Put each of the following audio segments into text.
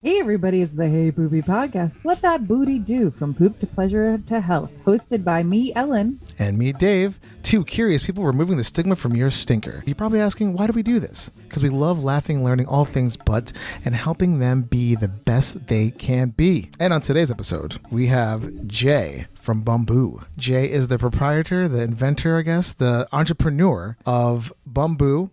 Hey everybody, it's the Hey Poopy podcast. What that booty do? From poop to pleasure to health. Hosted by me, Ellen. And me, Dave. Two curious people removing the stigma from your stinker. You're probably asking, why do we do this? Because we love laughing, learning all things butt, and helping them be the best they can be. And on today's episode, we have Jay from Bumboo. Jay is the proprietor, the inventor, I guess, the entrepreneur of Bumboo.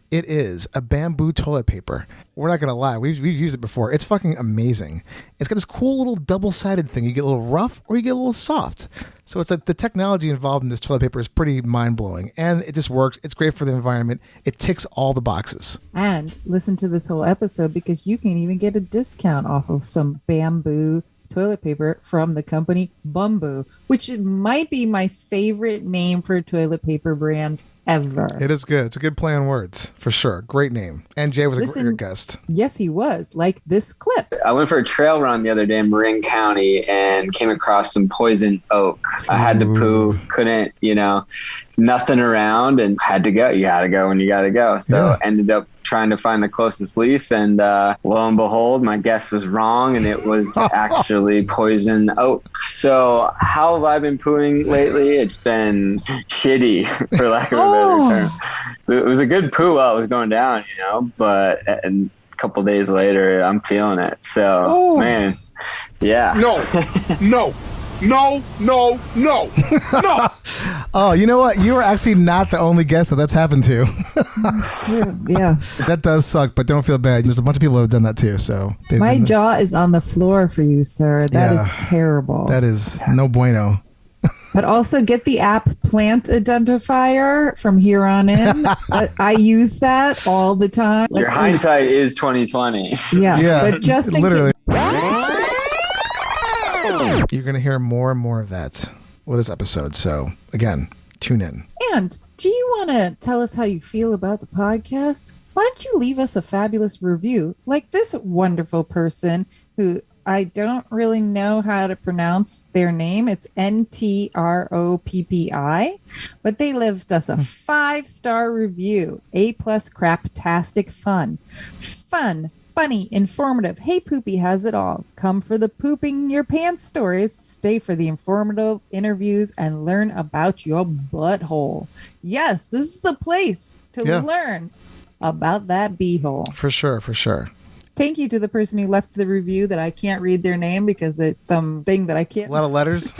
It is a bamboo toilet paper. We're not going to lie. We've used it before. It's fucking amazing. It's got this cool little double-sided thing. You get a little rough or you get a little soft. So it's like the technology involved in this toilet paper is pretty mind-blowing. And it just works. It's great for the environment. It ticks all the boxes. And listen to this whole episode because you can even get a discount off of some bamboo toilet paper from the company Bumboo, which might be my favorite name for a toilet paper brand ever. It is good. It's a good play on words, for sure. Great name. And Jay was a great guest. Yes, he was. Like this clip. I went for a trail run the other day in Marin County and came across some poison oak. I had to poo, couldn't, nothing around and had to go. You had to go when you got to go. So ended up trying to find the closest leaf, and lo and behold, my guess was wrong, and it was actually poison oak. So how have I been pooing lately? It's been shitty, for lack of a better term. It was a good poo while it was going down, but a couple days later, I'm feeling it. So, man, yeah. No. Oh, you know what? You are actually not the only guest that's happened to. Yeah. That does suck, but don't feel bad. There's a bunch of people who have done that too. So my jaw is on the floor for you, sir. That is terrible. That is no bueno. But also get the app Plant Identifier from here on in. I use that all the time. Your hindsight is 2020. Yeah. But just literally. You're going to hear more and more of that with this episode. So, again, tune in. And do you want to tell us how you feel about the podcast? Why don't you leave us a fabulous review like this wonderful person who I don't really know how to pronounce their name. It's Ntroppi, but they left us a 5-star review. A+ craptastic fun. Funny, informative. Hey Poopy has it all. Come for the pooping your pants stories. Stay for the informative interviews and learn about your butthole. Yes, this is the place to learn about that beehole. For sure. Thank you to the person who left the review that I can't read their name because it's something that I can't. A lot of letters.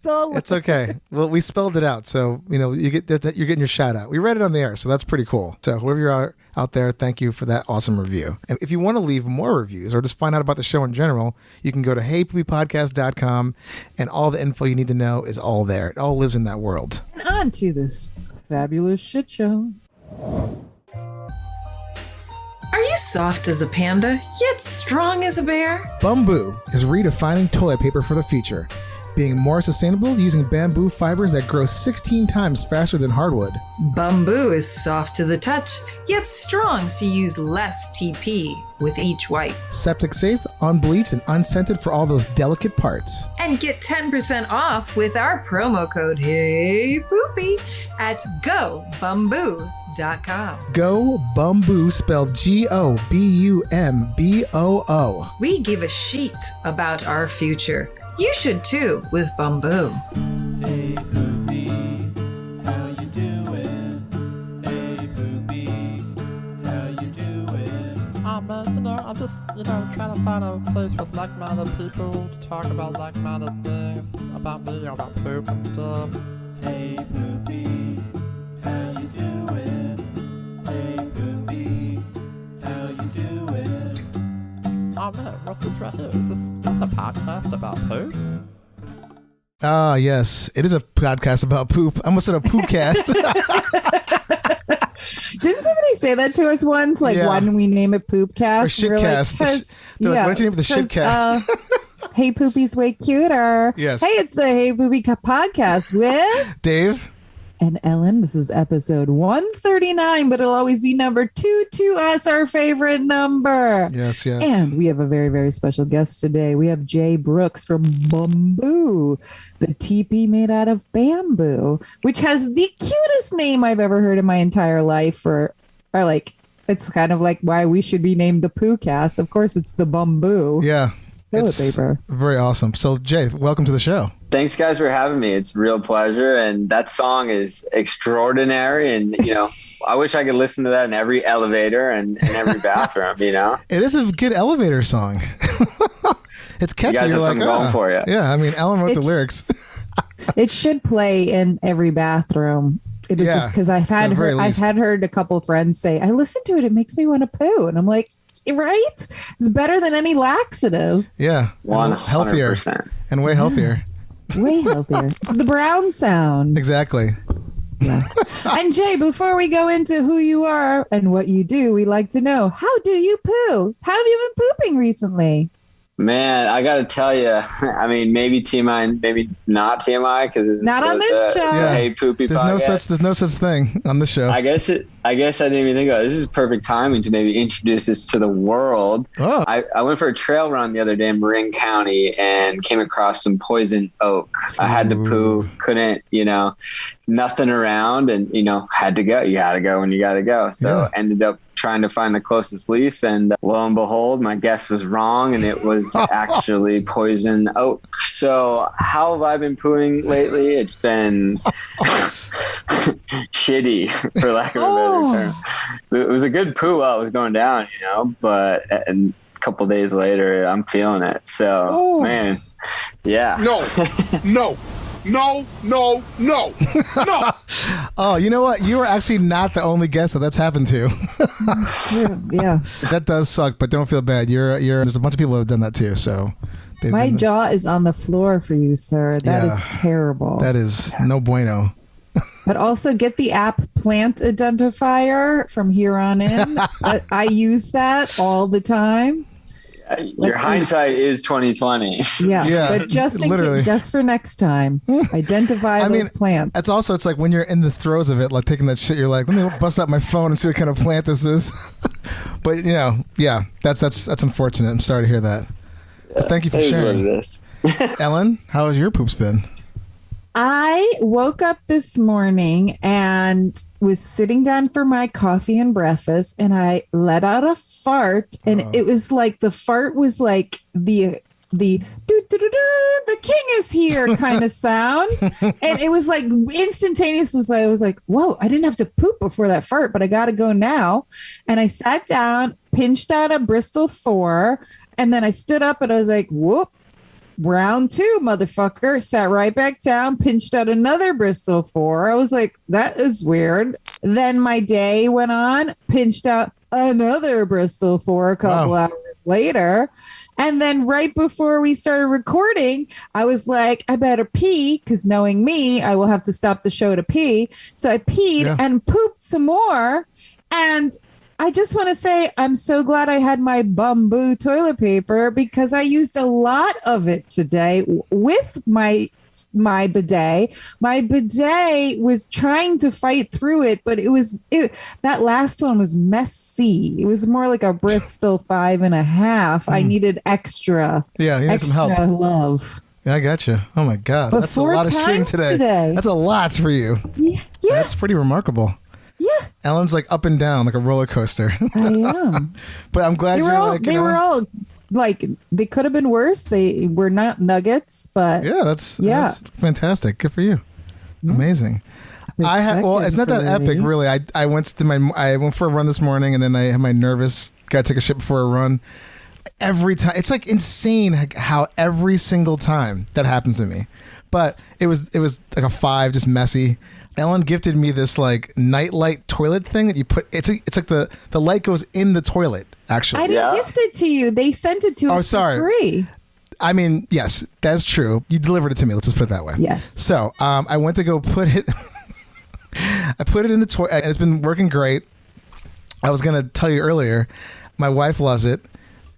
It's okay. Well, we spelled it out, so you're getting your shout out. We read it on the air, so that's pretty cool. So whoever you are out there, thank you for that awesome review. And if you want to leave more reviews or just find out about the show in general, you can go to heypoopypodcast.com, and all the info you need to know is all there. It all lives in that world. And on to this fabulous shit show. Are you soft as a panda, yet strong as a bear? Bumboo is redefining toilet paper for the future, being more sustainable using bamboo fibers that grow 16 times faster than hardwood. Bumboo is soft to the touch, yet strong so you use less TP with each wipe. Septic safe, unbleached, and unscented for all those delicate parts. And get 10% off with our promo code HeyPoopy at GoBumboo.com. Go Bumboo, spelled GOBUMBOO. We give a shit about our future. You should too with Bumboo. Hey Poopy, how you doing? Hey Poopy, how you doing? I'm just, trying to find a place with like-minded people to talk about like-minded things about me, about poop and stuff. Hey Poopy, how you doing? Hey Poopy, how you doing? Oh man, what's this right here? Is this a podcast about poop? Ah, yes. It is a podcast about poop. I almost said a poopcast. Didn't somebody say that to us once? Like, why didn't we name it Poopcast? Or Shitcast. Like, why don't you name it the Shitcast? Hey Poopy's way cuter. Yes. Hey, it's the Hey Poopy podcast with Dave and Ellen. This is episode 139, but it'll always be number 2 to us, our favorite number. Yes. And we have a very, very special guest today. We have Jay Brooks from Bumboo, the teepee made out of bamboo, which has the cutest name I've ever heard in my entire life for like It's kind of like why we should be named the Poo Cast. Of course, it's the Bumboo. Yeah. Toilet It's paper. very awesome. So, Jay, welcome to the show. Thanks, guys, for having me. It's a real pleasure. And that song is extraordinary. And, I wish I could listen to that in every elevator and in every bathroom, It is a good elevator song. It's catchy. You guys You're have like, something going for you. Yeah, I mean, Alan wrote the It's- lyrics. It should play in every bathroom. It was Yeah, just because I've at the very least. heard a couple friends say, I listen to it, it makes me want to poo. And I'm like, right? It's better than any laxative. Yeah. And 100%. healthier and way healthier. Way healthier. It's the brown sound. Exactly. Yeah. And Jay, before we go into who you are and what you do, we like to know, how do you poo? How have you been pooping recently? Man, I got to tell you, I mean, maybe TMI, maybe not TMI, because this is Not on this show. Yeah. Hey Poopy podcast. There's no such thing on the show. I guess I didn't even think about it. This is perfect timing to maybe introduce this to the world. Oh. I went for a trail run the other day in Marin County and came across some poison oak. I had to poo, couldn't, nothing around, and had to go. You gotta go when you gotta go. So ended up trying to find the closest leaf, and lo and behold, my guess was wrong, and it was actually poison oak. So how have I been pooing lately? It's been shitty, for lack of a better term. It was a good poo while it was going down, but and a couple days later, I'm feeling it. So, man, yeah. No. Oh, you know what? You are actually not the only guest that's happened to. Yeah. That does suck, but don't feel bad. There's a bunch of people that have done that too. So My jaw is on the floor for you, sir. That is terrible. That is no bueno. But also get the app Plant Identifier from here on in. I use that all the time. Your hindsight is 2020. Yeah, but just literally. just for next time, identify those plants. It's like when you're in the throes of it, like taking that shit, you're like, let me bust out my phone and see what kind of plant this is. But that's unfortunate. I'm sorry to hear that. But thank you for It is sharing. what it is. Ellen, how has your poops been? I woke up this morning and was sitting down for my coffee and breakfast, and I let out a fart, and it was like the fart was like the doo, doo, doo, doo, the king is here kind of sound, and it was like instantaneous. I was like, whoa, I didn't have to poop before that fart, but I gotta go now. And I sat down, pinched out a Bristol 4, and then I stood up and I was like, whoop. Round 2, motherfucker. Sat right back down, pinched out another Bristol 4. I was like, that is weird. Then my day went on, pinched out another Bristol 4 a couple hours later. And then right before we started recording, I was like, I better pee, because knowing me, I will have to stop the show to pee. So I peed and pooped some more. And I just want to say I'm so glad I had my Bumboo toilet paper, because I used a lot of it today with my bidet. My bidet was trying to fight through it, but that last one was messy. It was more like a Bristol 5.5. I needed extra. Yeah, you need some help. Love. Yeah, I got you. Oh my God. But That's a lot of shitting today. That's a lot for you. Yeah. That's pretty remarkable. Yeah. Ellen's like up and down like a roller coaster. I am. But I'm glad They were all like, they could have been worse. They were not nuggets, but that's fantastic. Good for you. Amazing. It's not that epic, really. I went for a run this morning, and then I had my nervous. Got to take a shit before a run. Every time, it's like insane how every single time that happens to me. But it was like a 5, just messy. Ellen gifted me this like nightlight toilet thing that you put. It's like the light goes in the toilet. Actually, I didn't gift it to you. They sent it to us for free. I mean, yes, that's true. You delivered it to me. Let's just put it that way. Yes. So I went to go put it. I put it in the toilet, and it's been working great. I was gonna tell you earlier, my wife loves it,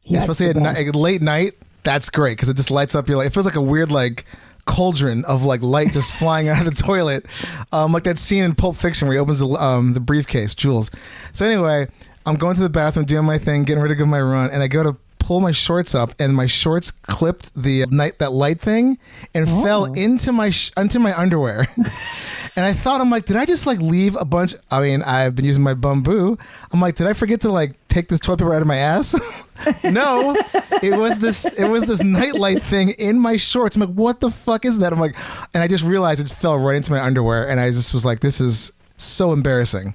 especially at late night. That's great because it just lights up your light. It feels like a weird like cauldron of like light just flying out of the toilet, like that scene in Pulp Fiction where he opens the briefcase, Jules. So anyway, I'm going to the bathroom, doing my thing, getting ready to go my run, and I go to pull my shorts up, and my shorts clipped that light thing and fell into my underwear. And I thought, I'm like, did I just like leave a bunch? I mean, I've been using my Bumboo. I'm like, did I forget to like take this toilet paper out of my ass? No, it was this nightlight thing in my shorts. I'm like, what the fuck is that? I'm like, and I just realized it fell right into my underwear, and I just was like, this is so embarrassing.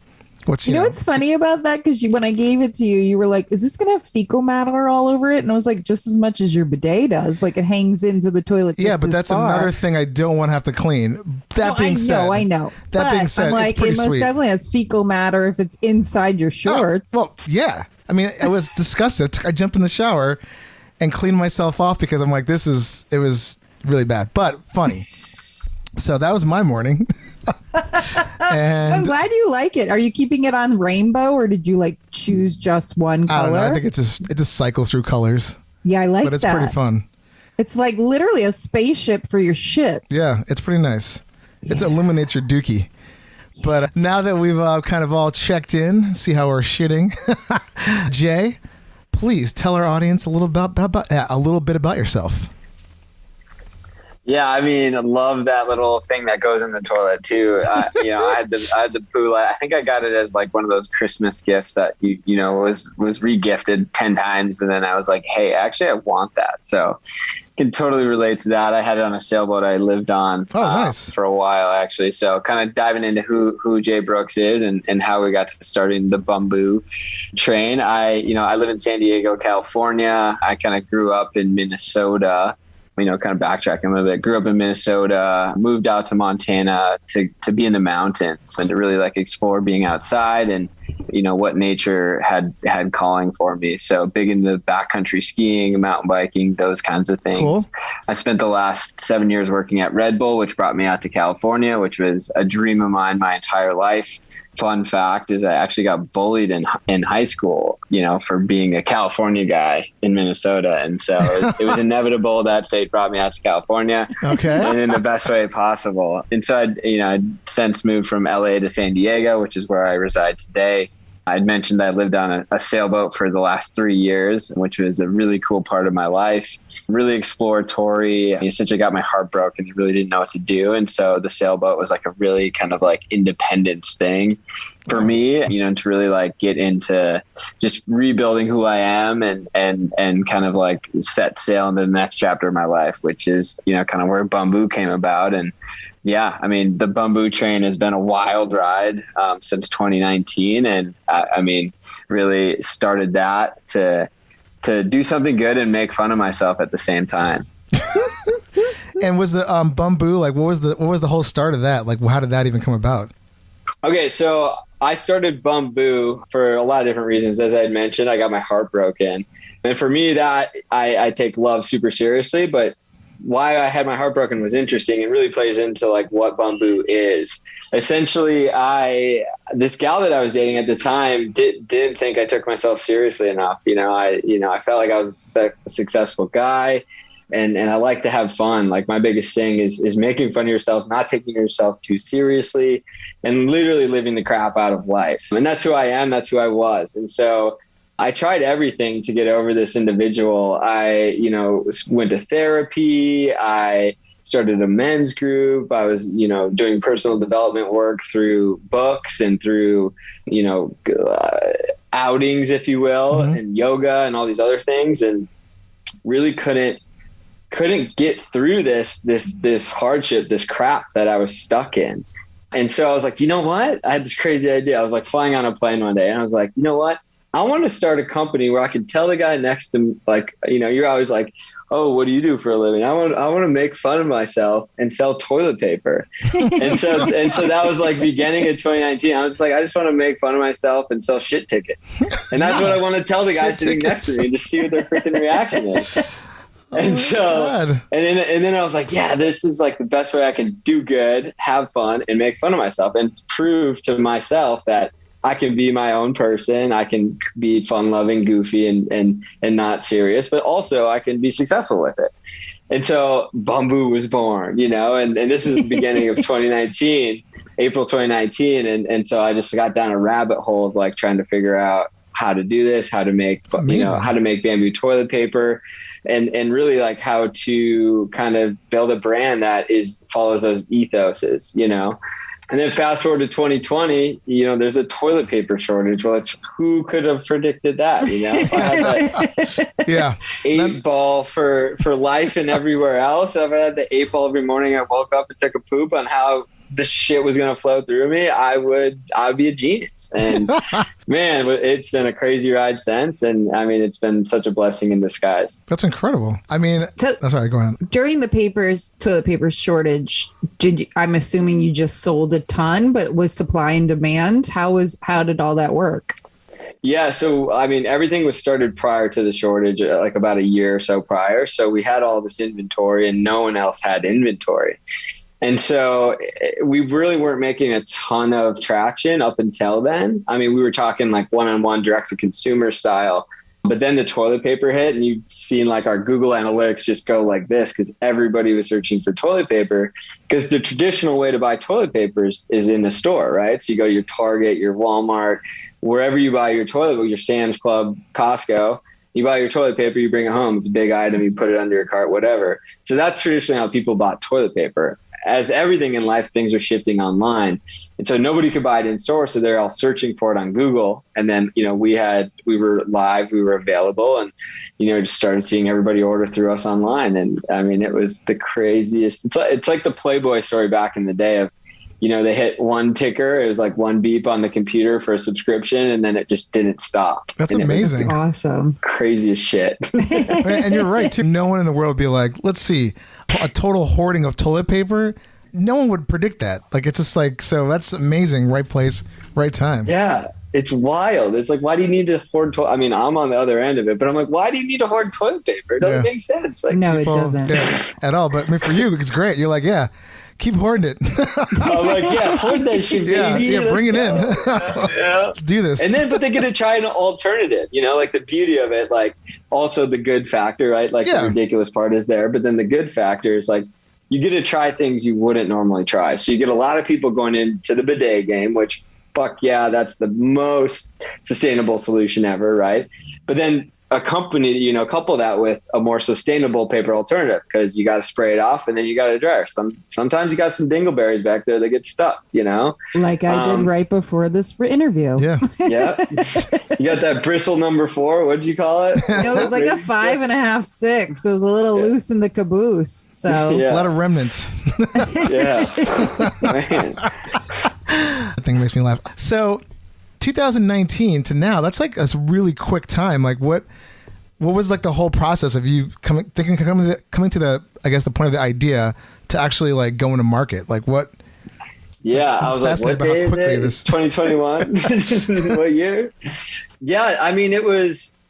You know what's funny about that? Because when I gave it to you, you were like, is this going to have fecal matter all over it? And I was like, just as much as your bidet does. Like, it hangs into the toilet. Yeah, but that's another thing I don't want to have to clean. That being said. I know. That being said, I'm like, it's pretty it most sweet. definitely has fecal matter if it's inside your shorts. Well, yeah. I mean, I was disgusted. I jumped in the shower and cleaned myself off because I'm like, it was really bad, but funny. So that was my morning. And I'm glad you like it. Are you keeping it on rainbow, or did you like choose just one color? I don't know. I think it just cycles through colors. Yeah, I like that. But it's pretty fun. It's like literally a spaceship for your shit. Yeah, it's pretty nice. It illuminates your dookie. But now that we've kind of all checked in, see how we're shitting, Jay, please tell our audience a little bit about yourself. Yeah, I mean, I love that little thing that goes in the toilet too. I had the poo light. I think I got it as like one of those Christmas gifts that was re-gifted 10 times, and then I was like, hey, actually, I want that. So, can totally relate to that. I had it on a sailboat I lived on nice. For a while, actually. So, kind of diving into who Jay Brooks is and how we got to starting the Bumboo train. I live in San Diego, California. I kind of grew up in Minnesota. Kind of backtracking a little bit, grew up in Minnesota, moved out to Montana to be in the mountains and to really like explore being outside and, what nature had calling for me. So big into backcountry skiing, mountain biking, those kinds of things. Cool. I spent the last 7 years working at Red Bull, which brought me out to California, which was a dream of mine my entire life. Fun fact is I actually got bullied in high school, for being a California guy in Minnesota. And so it was inevitable that fate brought me out to California. Okay. And in the best way possible. And so I'd since moved from LA to San Diego, which is where I reside today. I'd mentioned that I lived on a sailboat for the last 3 years, which was a really cool part of my life. Really exploratory. Essentially got my heart broken. I really didn't know what to do. And so the sailboat was like a really kind of like independence thing for me, to really like get into just rebuilding who I am and kind of like set sail into the next chapter of my life, which is, kind of where Bumboo came about. And yeah, I mean, the Bumboo train has been a wild ride since 2019. And really started that to do something good and make fun of myself at the same time. And was the Bumboo, like, what was the whole start of that? Like, how did that even come about? Okay, so I started Bumboo for a lot of different reasons. As I had mentioned, I got my heart broken. And for me, that I take love super seriously, but why I had my heart broken was interesting and really plays into like what Bumboo is. Essentially, this gal that I was dating at the time didn't think I took myself seriously enough. I felt like I was a successful guy and I like to have fun. Like my biggest thing is making fun of yourself, not taking yourself too seriously and literally living the crap out of life. And that's who I am. That's who I was. And so I tried everything to get over this individual. I, went to therapy. I started a men's group. I was, doing personal development work through books and through, outings, if you will, and yoga and all these other things. And really couldn't get through this hardship, this crap that I was stuck in. And so I was like, you know what? I had this crazy idea. I was like flying on a plane one day and I was like, you know what? I want to start a company where I can tell the guy next to me, like, you're always like, oh, what do you do for a living? I want to make fun of myself and sell toilet paper. and so that was like beginning of 2019. I was just like, I just want to make fun of myself and sell shit tickets. And that's what I want to tell the guy sitting next to me and just see what their freaking reaction is. And then I was like, yeah, this is like the best way I can do good, have fun and make fun of myself and prove to myself that I can be my own person. I can be fun loving, goofy and not serious, but also I can be successful with it. And so Bumboo was born, and this is the beginning of 2019, April 2019. And so I just got down a rabbit hole of like trying to figure out how to do this, how to make, amazing. how to make bamboo toilet paper, and really like how to kind of build a brand that follows those ethoses, And then fast forward to 2020, there's a toilet paper shortage. Well, who could have predicted that? If I had that Yeah. 8-ball for life and everywhere else, if I had the 8-ball every morning, I woke up and took a poop on how the shit was going to flow through me, I would be a genius. And man, it's been a crazy ride since. And I mean, it's been such a blessing in disguise. That's incredible. I mean, sorry, go on. During the toilet paper shortage, I'm assuming you just sold a ton, but was supply and demand? How did all that work? Yeah. So, I mean, everything was started prior to the shortage, like about a year or so prior. So we had all this inventory and no one else had inventory. And so we really weren't making a ton of traction up until then. I mean, we were talking like one-on-one direct to consumer style, but then the toilet paper hit and you've seen like our Google Analytics just go like this because everybody was searching for toilet paper, because the traditional way to buy toilet paper is in the store, right? So you go to your Target, your Walmart, wherever you buy your toilet paper, your Sam's Club, Costco. You buy your toilet paper, you bring it home. It's a big item. You put it under your cart, whatever. So that's traditionally how people bought toilet paper. As everything in life, things are shifting online. And so nobody could buy it in store. So they're all searching for it on Google. And then, we were live, we were available, and, just started seeing everybody order through us online. And I mean, it was the craziest. It's like the Playboy story back in the day of, they hit one ticker. It was like one beep on the computer for a subscription. And then it just didn't stop. That's and amazing. Awesome. Craziest shit. And you're right too. No one in the world would be like, let's see, a total hoarding of toilet paper. No one would predict that. Like, it's just like, so that's amazing. Right place, right time. Yeah. It's wild. It's like, why do you need to hoard I mean, I'm on the other end of it, but I'm like, why do you need to hoard toilet paper? It doesn't make sense. Like, no, it doesn't. At all. But I mean, for you, it's great. You're like, yeah, keep hoarding it. I'm like, yeah, hoard that shit, baby. Yeah, bring it in. Yeah. Let's do this. But they get to try an alternative, like the beauty of it, like also the good factor, right? Like the ridiculous part is there, but then the good factor is like, you get to try things you wouldn't normally try. So you get a lot of people going into the bidet game, which fuck yeah, that's the most sustainable solution ever, right? But then couple that with a more sustainable paper alternative, because you got to spray it off and then you got to dry. Sometimes you got some dingleberries back there that get stuck, Like I did right before this interview. Yeah. Yeah. You got that bristle number 4. What did you call it? It was like a 5.5, 6. It was a little loose in the caboose. So a lot of remnants. Yeah. Man. That thing makes me laugh. So 2019 to now, that's like a really quick time. Like what was like the whole process of you coming to the, I guess, the point of the idea to actually like go into market? Like what? Yeah, I was like, what day is it? This 2021? What year? Yeah, I mean,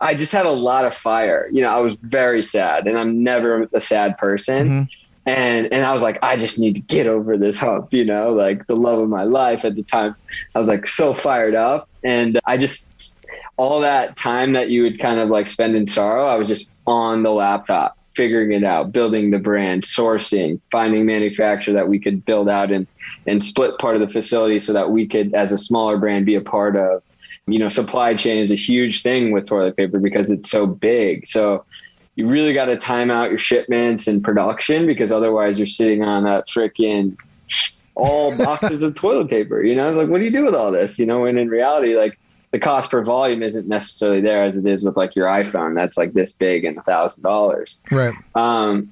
I just had a lot of fire. I was very sad, and I'm never a sad person. Mm-hmm. And I was like, I just need to get over this hump, like the love of my life at the time. I was like so fired up. And I just, all that time that you would kind of like spend in sorrow, I was just on the laptop, figuring it out, building the brand, sourcing, finding manufacturer that we could build out and split part of the facility so that we could, as a smaller brand, be a part of. Supply chain is a huge thing with toilet paper because it's so big. So you really got to time out your shipments and production, because otherwise you're sitting on that freaking all boxes of toilet paper, like, what do you do with all this? When in reality, like the cost per volume isn't necessarily there as it is with like your iPhone. That's like this big and $1,000. Right.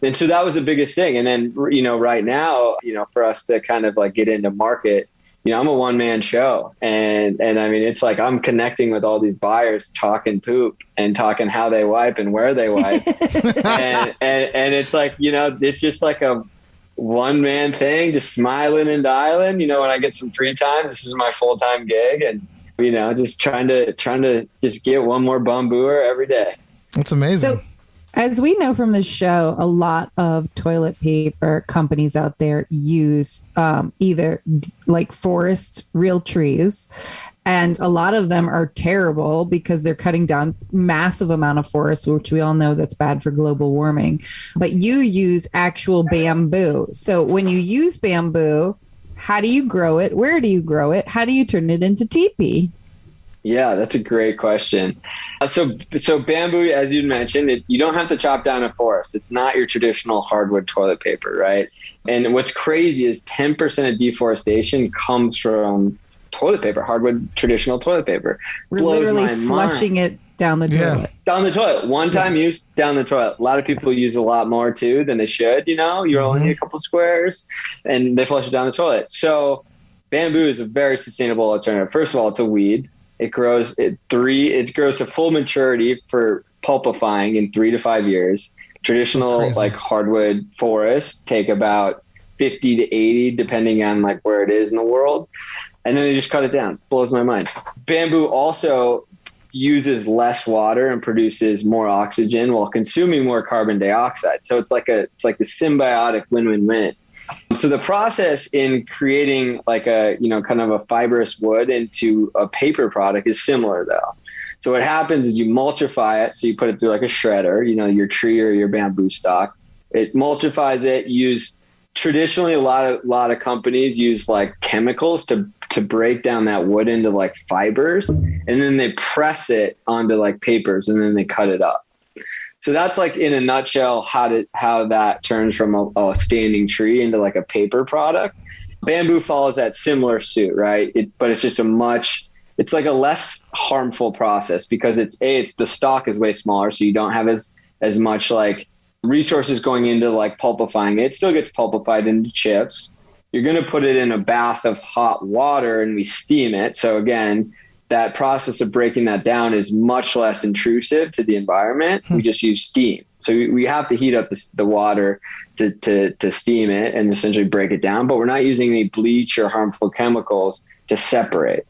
And so that was the biggest thing. And then, right now, for us to kind of like get into market, I'm a one-man show, and I mean, it's like I'm connecting with all these buyers, talking poop and talking how they wipe and where they wipe, and it's like, it's just like a one-man thing, just smiling and dialing. When I get some free time, this is my full-time gig, and just trying to just get one more Bumbooer every day. That's amazing. So, as we know from the show, a lot of toilet paper companies out there use either like forest real trees, and a lot of them are terrible because they're cutting down massive amount of forests, which we all know that's bad for global warming. But you use actual bamboo. So when you use bamboo, how do you grow it? Where do you grow it? How do you turn it into teepee? Yeah, that's a great question. So bamboo, as you mentioned, you don't have to chop down a forest. It's not your traditional hardwood toilet paper, right? And what's crazy is 10% of deforestation comes from toilet paper, hardwood traditional toilet paper. We're Blows literally my flushing mind. it down the Yeah. toilet. Down the toilet. One-time use, down the toilet. A lot of people use a lot more too than they should. You only need a couple squares, and they flush it down the toilet. So bamboo is a very sustainable alternative. First of all, it's a weed. It grows to full maturity for pulpifying in 3 to 5 years. Traditional crazy. like hardwood forests take about 50 to 80, depending on like where it is in the world. And then they just cut it down. Blows my mind. Bamboo also uses less water and produces more oxygen while consuming more carbon dioxide. So it's like the symbiotic win-win-win. So the process in creating like a, kind of a fibrous wood into a paper product is similar though. So what happens is you mulchify it. So you put it through like a shredder, your tree or your bamboo stock. It mulchifies it. Traditionally, a lot of companies use like chemicals to break down that wood into like fibers, and then they press it onto like papers, and then they cut it up. So that's like in a nutshell how that turns from a standing tree into like a paper product. Bamboo follows that similar suit, right? But it's just it's like a less harmful process because it's the stock is way smaller, so you don't have as much like resources going into like pulpifying it. It still gets pulpified into chips. You're going to put it in a bath of hot water and we steam it. So again, that process of breaking that down is much less intrusive to the environment. We just use steam. So we have to heat up the water to steam it and essentially break it down, but we're not using any bleach or harmful chemicals to separate.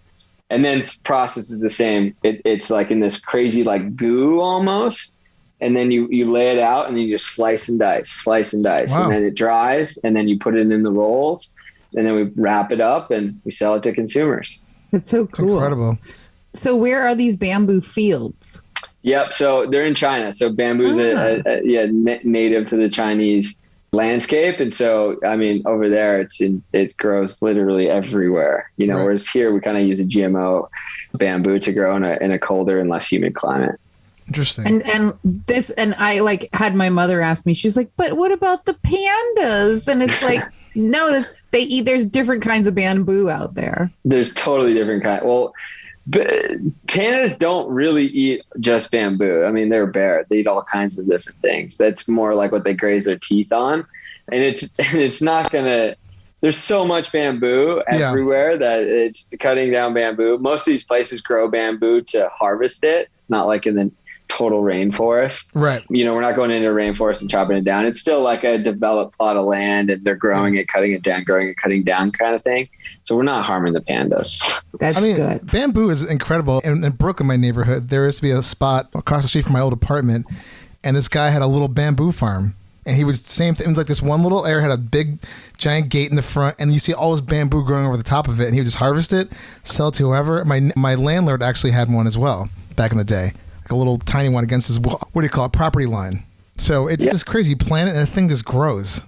And then process is the same. It's like in this crazy like goo almost. And then you lay it out and then you just slice and dice. Wow. And then it dries and then you put it in the rolls and then we wrap it up and we sell it to consumers. That's so It's cool. incredible. So where are these bamboo fields? Yep. So they're in China. So bamboo's native to the Chinese landscape. And so, I mean, over there, it grows literally everywhere, Right. Whereas here we kind of use a GMO bamboo to grow in a colder and less humid climate. Interesting. And I like had my mother ask me, she's like, but what about the pandas? And it's like, no, there's different kinds of bamboo out there. There's totally different kind. Well, pandas don't really eat just bamboo. I mean, they're a bear. They eat all kinds of different things. That's more like what they graze their teeth on. And it's not gonna. There's so much bamboo everywhere that it's cutting down bamboo. Most of these places grow bamboo to harvest it. It's not like in the total rainforest. Right. We're not going into a rainforest and chopping it down. It's still like a developed plot of land and they're growing it, cutting it down, growing it, cutting down kind of thing. So we're not harming the pandas. That's good. Bamboo is incredible. In Brooklyn, my neighborhood, there used to be a spot across the street from my old apartment, and this guy had a little bamboo farm. And he was same thing. It was like this one little area had a big, giant gate in the front, and you see all this bamboo growing over the top of it. And he would just harvest it, sell it to whoever. My landlord actually had one as well back in the day, like a little tiny one against his property line. So it's just crazy. You plant it, and the thing just grows.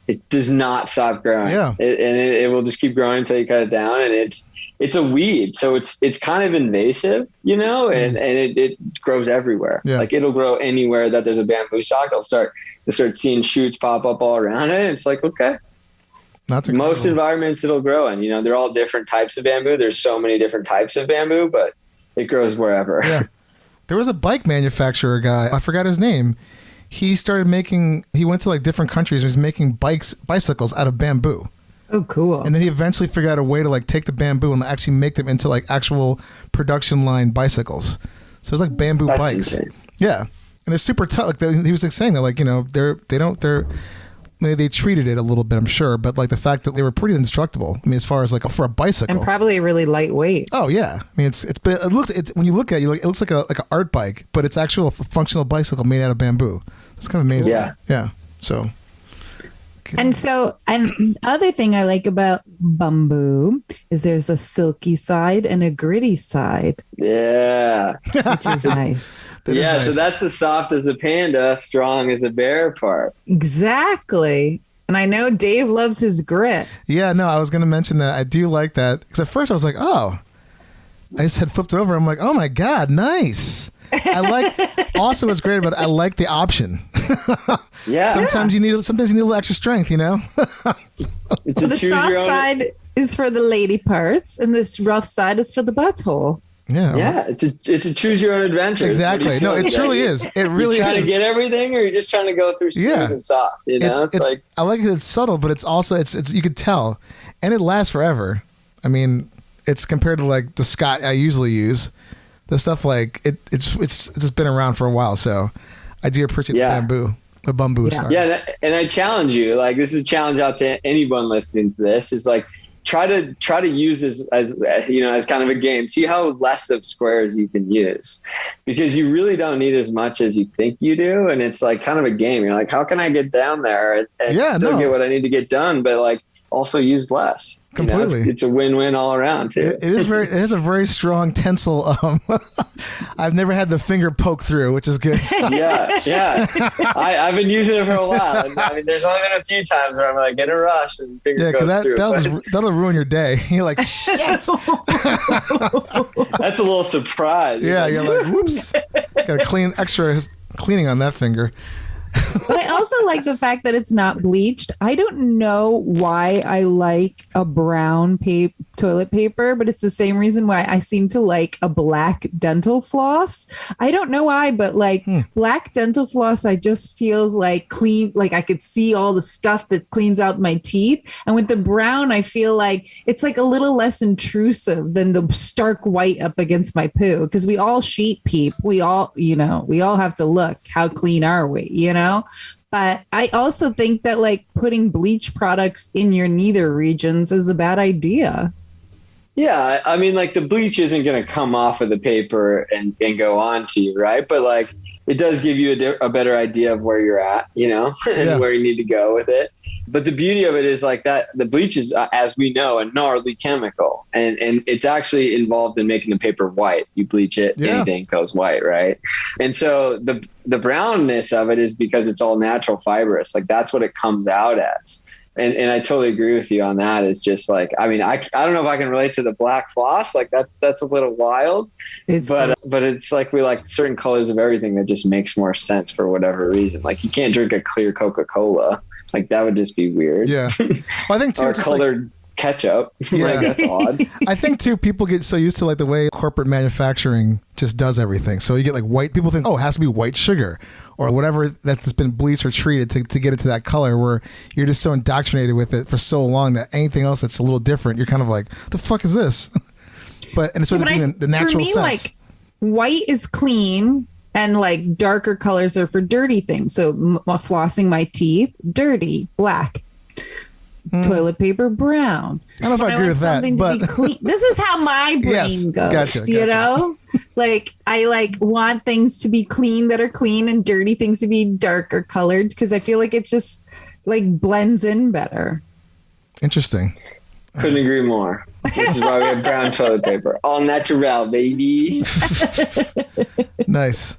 It does not stop growing. Yeah, it will just keep growing until you cut it down, and it's a weed, so it's kind of invasive, and it grows everywhere. Yeah. Like it'll grow anywhere that there's a bamboo stock. You'll start seeing shoots pop up all around it. And it's like, okay, that's incredible. Most environments it'll grow in. They're all different types of bamboo. There's so many different types of bamboo, but it grows wherever. Yeah. There was a bike manufacturer guy, I forgot his name. He went to like different countries and was making bicycles out of bamboo. Oh, cool. And then he eventually figured out a way to like take the bamboo and actually make them into like actual production line bicycles. So it's like bamboo That's bikes. insane. Yeah. And they're super tough. Like he was like saying that like, they treated it a little bit, I'm sure, but like the fact that they were pretty indestructible. I mean, as far as like for a bicycle. And probably really lightweight. Oh yeah. I mean, but when you look at it, it looks like an art bike, but it's actual functional bicycle made out of bamboo. It's kind of amazing. Yeah. Yeah. So. And other thing I like about Bumboo is there's a silky side and a gritty side, Yeah. which is nice. That is Yeah. nice. So that's the soft as a panda, strong as a bear part. Exactly. And I know Dave loves his grit. Yeah, no, I was going to mention that. I do like that. Because at first I was like, oh, I just had flipped it over. I'm like, oh my God, nice. I like, also what's great about it, I like the option. Yeah. Sometimes you need a little extra strength, you know? It's a The choose soft your own- side is for the lady parts, and this rough side is for the butthole. Yeah. Yeah, it's a choose your own adventure. Exactly. What do you No, feel it like? truly is. It really you trying is. to get everything, or you're just trying to go through smooth Yeah. and soft? You know, it's like I like it. It's subtle, but it's also it's you could tell, and it lasts forever. I mean, it's compared to like the Scott I usually use. The stuff like it's just been around for a while, so I do appreciate Yeah. the Bumboo. Yeah. Sorry. yeah, and I challenge you. Like, this is a challenge out to anyone listening to this. Is like try to use this as you know, as kind of a game. See how less of squares you can use, because you really don't need as much as you think you do, and it's like kind of a game. You're like, how can I get down there and still get what I need to get done, but like also use less. You know, Completely. it's a win-win all around too. It has a very strong tensile. I've never had the finger poke through, which is good. Yeah. I've been using it for a while. And, I mean, there's only been a few times where I'm like in a rush and finger Yeah, because goes through. that'll ruin your day. You're like, shit. That's a little surprise. Yeah, you're like, whoops. Got to clean extra cleaning on that finger. But I also like the fact that it's not bleached. I don't know why I like a brown toilet paper, but it's the same reason why I seem to like a black dental floss. I don't know why, but like black dental floss, I just feels like clean, like I could see all the stuff that cleans out my teeth. And with the brown, I feel like it's like a little less intrusive than the stark white up against my poo. Because we all sheet peep. We all have to look, how clean are we, you know? But I also think that like putting bleach products in your nether regions is a bad idea. Yeah, I mean, like the bleach isn't going to come off of the paper and go on to you, right? But like it does give you a better idea of where you're at, you know, and where you need to go with it. But the beauty of it is like that the bleach is, as we know, a gnarly chemical, and it's actually involved in making the paper white. You bleach it, anything goes white, right? And so the brownness of it is because it's all natural fibrous. Like that's what it comes out as. And I totally agree with you on that. It's just like, I mean, I don't know if I can relate to the black floss. Like that's a little wild, but it's like we like certain colors of everything that just makes more sense for whatever reason. Like you can't drink a clear Coca-Cola. Like that would just be weird. Yeah. Well, I think too, or just colored ketchup. Yeah. Like that's odd. I think too, people get so used to like the way corporate manufacturing just does everything. So you get like white, people think, oh, it has to be white sugar or whatever that's been bleached or treated to get it to that color, where you're just so indoctrinated with it for so long that anything else that's a little different, you're kind of like, what the fuck is this? And it's supposed to be in the natural for me, sense. like white is clean and like darker colors are for dirty things. So flossing my teeth, dirty, black. Toilet paper, brown. I don't know if I agree with that, but this is how my brain Yes, goes. gotcha. You know, like I like want things to be clean that are clean and dirty things to be darker colored because I feel like it just like blends in better. Interesting. Couldn't agree more. Which is why we have brown toilet paper. All natural, baby. Nice.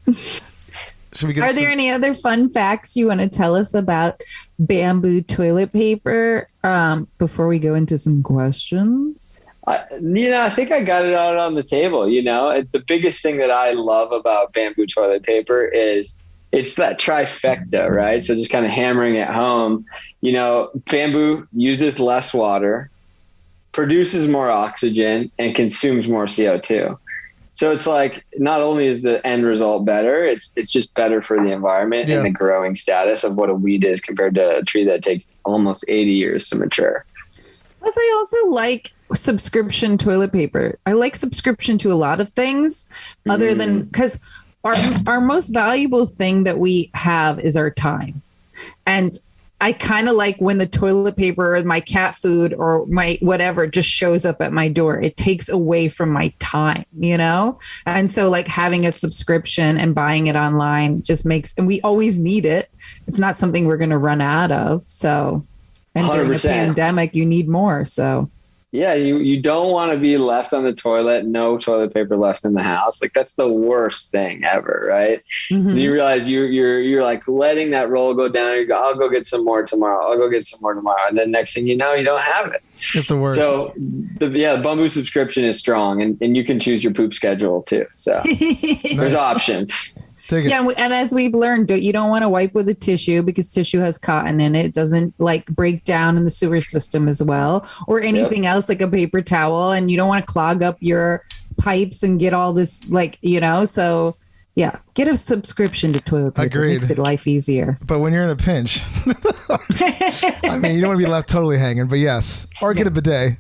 Should we get Are there any other fun facts you want to tell us about bamboo toilet paper before we go into some questions? I think I got it out on the table. You know, the biggest thing that I love about bamboo toilet paper is it's that trifecta, right? So just kind of hammering it home. You know, bamboo uses less water, produces more oxygen, and consumes more CO2. So it's like not only is the end result better, it's just better for the environment and the growing status of what a weed is compared to a tree that takes almost 80 years to mature. Plus, I also like subscription toilet paper. I like subscription to a lot of things other than because our most valuable thing that we have is our time. And I kind of like when the toilet paper or my cat food or my whatever just shows up at my door. It takes away from my time, you know? And so like having a subscription and buying it online just makes, and we always need it. It's not something we're going to run out of. So, and during a 100%. pandemic, you need more. So Yeah, you don't want to be left on the toilet, no toilet paper left in the house. Like that's the worst thing ever, right? So you realize you're like letting that roll go down. You go, I'll go get some more tomorrow. I'll go get some more tomorrow, and then next thing you know, you don't have it. It's the worst. So the Bumboo subscription is strong, and you can choose your poop schedule too. So there's options. Take it. Yeah, and as we've learned, you don't want to wipe with a tissue because tissue has cotton in it. It doesn't like break down in the sewer system as well, or anything else like a paper towel. And you don't want to clog up your pipes and get all this So yeah, get a subscription to toilet paper. Agreed. It makes it life easier. But when you're in a pinch, I mean, you don't want to be left totally hanging. But yes, or get a bidet.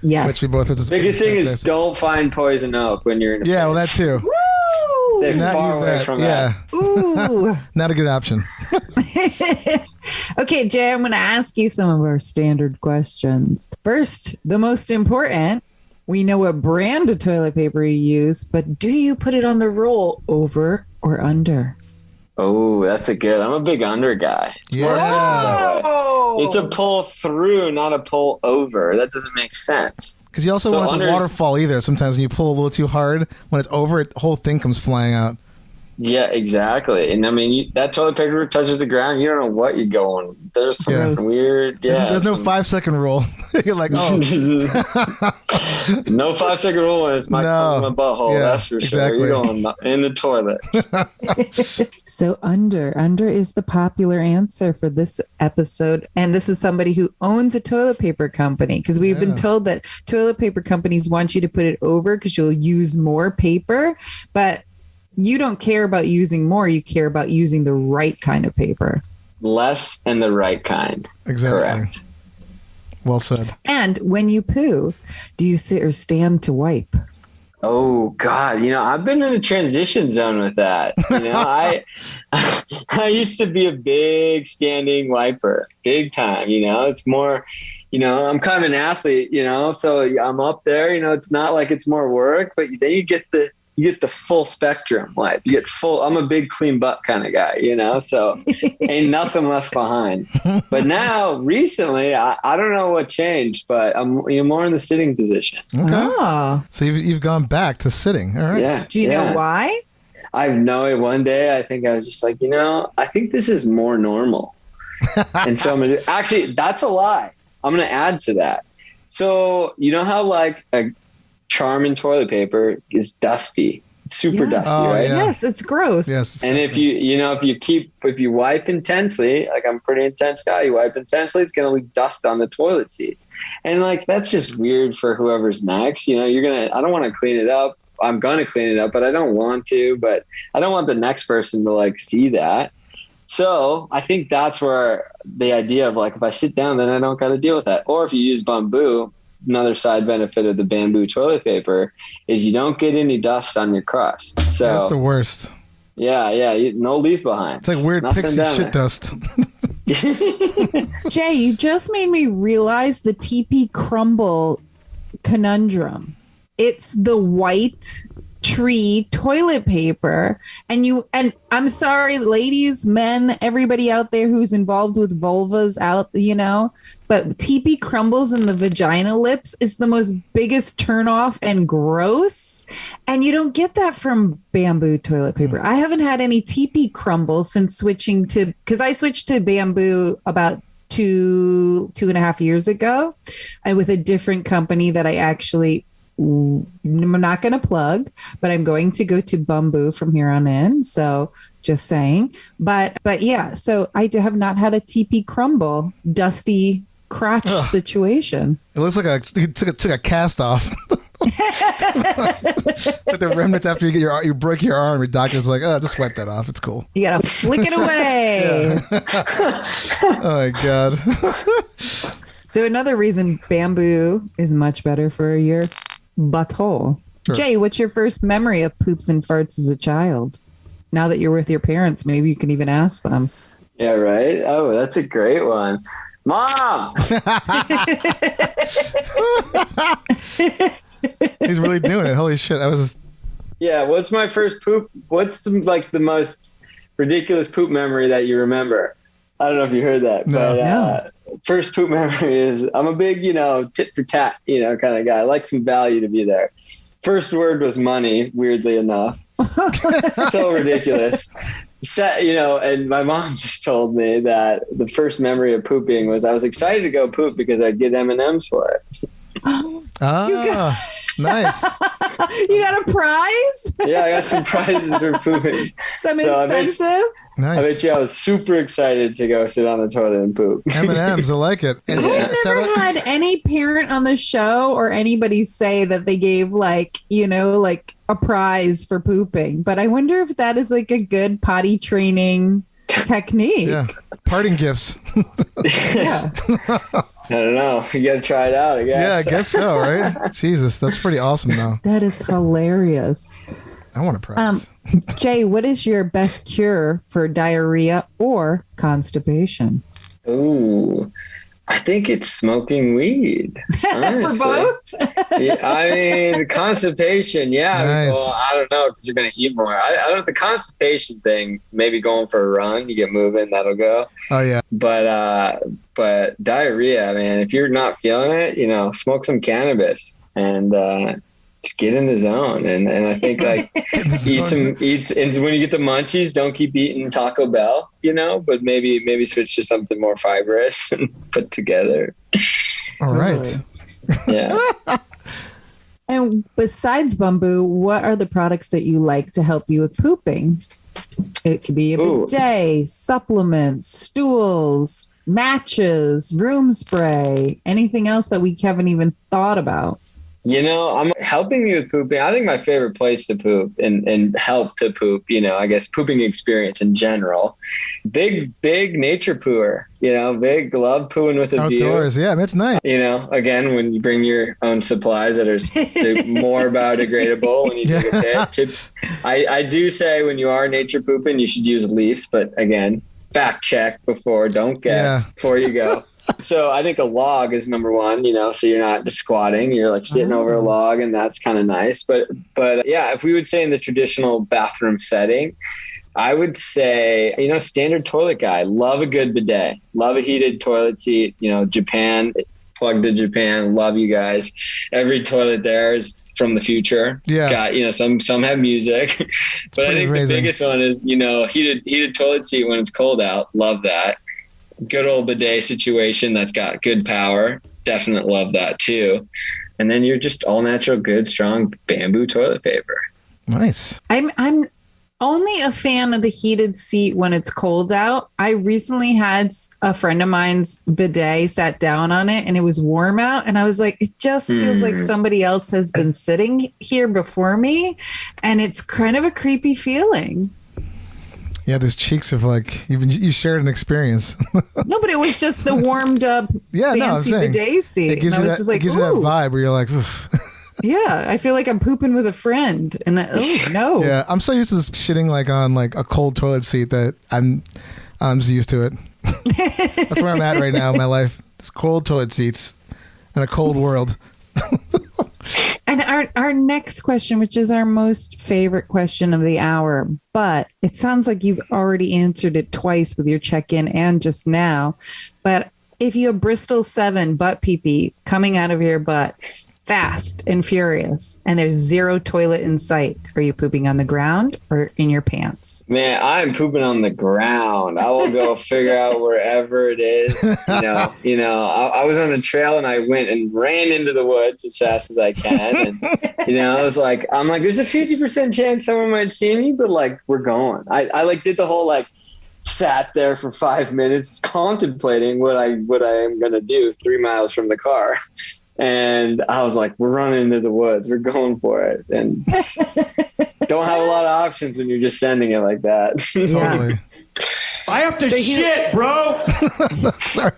Yes. Which we both. Biggest thing is don't find poison oak when you're in a pinch. Well, that too. Stay Do not far use away that. from Yeah. Ooh. Not a good option. Okay, Jay, I'm going to ask you some of our standard questions. First, the most important. We know what brand of toilet paper you use, but do you put it on the roll over or under? Oh, that's a good. I'm a big under guy. Yeah. It's a pull through, not a pull over. That doesn't make sense. Because you also So want it under- to waterfall either. Sometimes when you pull a little too hard, when it's over, the whole thing comes flying out. Yeah, exactly. And I mean, that toilet paper touches the ground. You don't know what you're going. There's some Yeah. weird. Yeah, There's no 5-second rule. You're like, oh, no 5-second rule when it's my butthole. Yeah, That's for exactly. sure. You're going in the toilet. So under is the popular answer for this episode. And this is somebody who owns a toilet paper company, because we've been told that toilet paper companies want you to put it over because you'll use more paper, but you don't care about using more. You care about using the right kind of paper. Less and the right kind. exactly. Correct. Well said. And when you poo, do you sit or stand to wipe? Oh God, I've been in a transition zone with that. I used to be a big standing wiper, big time. It's more, I'm kind of an athlete, so I'm up there. It's not like it's more work, but then you get the full spectrum wipe. You get full. I'm a big clean butt kind of guy, so ain't nothing left behind. But now, recently, I don't know what changed, but I'm more in the sitting position. Okay. Oh, So you've gone back to sitting. All right. Yeah. do you know why? I know it. One day, I think I was just like, I think this is more normal, and so I'm gonna actually. That's a lie. I'm gonna add to that. So how like a Charmin toilet paper is dusty. It's super dusty, Oh, right? yeah. Yes, it's gross. Yes. And if you wipe intensely, like I'm a pretty intense guy, you wipe intensely, it's gonna leave dust on the toilet seat. And like that's just weird for whoever's next. I don't want to clean it up. I'm gonna clean it up, but I don't want to, but I don't want the next person to like see that. So I think that's where the idea of like if I sit down, then I don't gotta deal with that. Or if you use Bumboo, another side benefit of the bamboo toilet paper is you don't get any dust on your crust. So That's the worst. no leaf behind. It's like weird Nothing pixie down shit there. dust. Jay, you just made me realize the TP crumble conundrum. It's the white tree toilet paper, and I'm sorry, ladies, men, everybody out there who's involved with vulvas but TP crumbles in the vagina lips is the most biggest turnoff and gross, and you don't get that from bamboo toilet paper. I haven't had any TP crumble since because I switched to bamboo about 2.5 years ago, and with a different company that I actually, I'm not going to plug, but I'm going to go to Bumboo from here on in. So just saying, but yeah, so I have not had a TP crumble, dusty crotch situation. It looks like you took a cast off. Like the remnants after you break your arm, your doctor's like, oh, just wipe that off. It's cool. You got to flick it away. Oh my God. So another reason bamboo is much better for your butthole. Sure. Jay, what's your first memory of poops and farts as a child? Now that you're with your parents, maybe you can even ask them. Yeah, right. Oh, that's a great one. Mom. He's really doing it. Holy shit. That was Yeah. What's my first poop? What's the most ridiculous poop memory that you remember? I don't know if you heard that, No. but first poop memory is I'm a big, tit for tat, kind of guy. I like some value to be there. First word was money, weirdly enough. So ridiculous. And my mom just told me that the first memory of pooping was I was excited to go poop because I'd get M&Ms for it. Nice. You got a prize? Yeah, I got some prizes for pooping. Some So incentive? I bet Nice. you I was super excited to go sit on the toilet and poop. M&M's, I like it. And We've shout never out- had any parent on the show or anybody say that they gave like a prize for pooping. But I wonder if that is like a good potty training technique. yeah, parting gifts. Yeah. I don't know. You got to try it out, I guess. Yeah, I guess so, right? Jesus, that's pretty awesome, though. That is hilarious. I want a prize. Jay, what is your best cure for diarrhea or constipation? Ooh, I think it's smoking weed. For honestly. both? Yeah, I mean, constipation. Yeah. Nice. Well, I don't know because you're going to eat more. I don't know. The constipation thing, maybe going for a run, you get moving, that'll go. Oh, yeah. But diarrhea, man, if you're not feeling it, smoke some cannabis and just get in the zone. And I think like and when you get the munchies, don't keep eating Taco Bell, but maybe switch to something more fibrous and put together. All right. Yeah. And besides Bumboo, what are the products that you like to help you with pooping? It could be a Ooh. bidet, supplements, stools, matches, room spray, anything else that we haven't even thought about. I'm helping you with pooping. I think my favorite place to poop and help to poop, I guess pooping experience in general. Big nature pooer, big love pooing with a Outdoors. view. Yeah, that's nice. Again, when you bring your own supplies that are more biodegradable when you take a pit. I do say when you are nature pooping, you should use leaves, but again, fact check don't guess before you go. So I think a log is number one, so you're not just squatting, you're like sitting over a log, and that's kind of nice. But yeah, if we would say in the traditional bathroom setting, I would say, standard toilet guy, love a good bidet, love a heated toilet seat, Japan, plug to Japan, love you guys. Every toilet there is from the future. Yeah. It's got, some have music, but I think amazing. the biggest one is, heated toilet seat when it's cold out. Love that. Good old bidet situation that's got good power. Definitely love that too. And then you're just all natural, good, strong bamboo toilet paper. Nice. I'm only a fan of the heated seat when it's cold out. I recently had a friend of mine's bidet, sat down on it, and it was warm out. And I was like, it just feels like somebody else has been sitting here before me. And it's kind of a creepy feeling. Yeah, those cheeks of like you shared an experience. No, but it was just the warmed up Yeah, no, I'm fancy saying bidet seat. it gives And you I was that. just like, It gives you that "Ooh." vibe where you're like, "Oof." Yeah, I feel like I'm pooping with a friend. And no. Yeah, I'm so used to this shitting like on like a cold toilet seat that I'm just used to it. That's where I'm at right now in my life. It's cold toilet seats in a cold world. And our next question, which is our most favorite question of the hour, but it sounds like you've already answered it twice with your check-in and just now. But if you have Bristol 7 butt pee-pee coming out of your butt fast and furious, and there's zero toilet in sight, are you pooping on the ground or in your pants? Man, I'm pooping on the ground. I will go figure out wherever it is. I was on a trail and I went and ran into the woods as fast as I can. And, I was like, there's a 50% chance someone might see me, but like, we're going. I like did the whole like sat there for 5 minutes contemplating what I am going to do 3 miles from the car. And I was like, we're running into the woods. We're going for it. And don't have a lot of options when you're just sending it like that. Totally. I have to shit, bro. Sorry.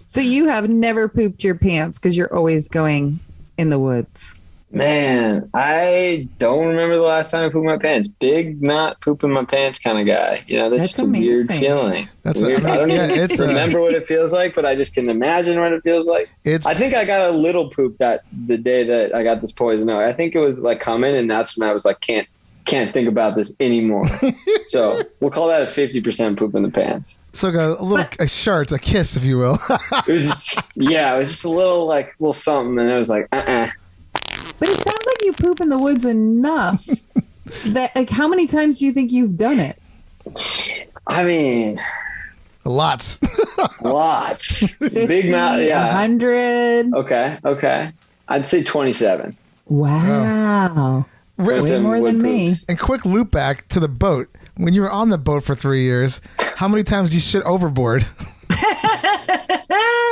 So you have never pooped your pants because you're always going in the woods. Man, I don't remember the last time I pooped my pants. Big, not pooping my pants kind of guy. That's just a weird amazing. feeling. That's weird. I don't even remember a, what it feels like, but I just can imagine what it feels like. I think I got a little poop the day that I got this poison oak. I think it was like coming, and that's when I was like, can't can't think about this anymore. So we'll call that a 50% poop in the pants. So got a shart, a kiss, if you will. It was just a little something, and it was like, But it sounds like you poop in the woods enough that, like, how many times do you think you've done it? I mean, Lots. 50, Big mouth, yeah. 100. Okay. I'd say 27. Wow. Way more than me. And quick loop back to the boat. When you were on the boat for 3 years, how many times did you shit overboard?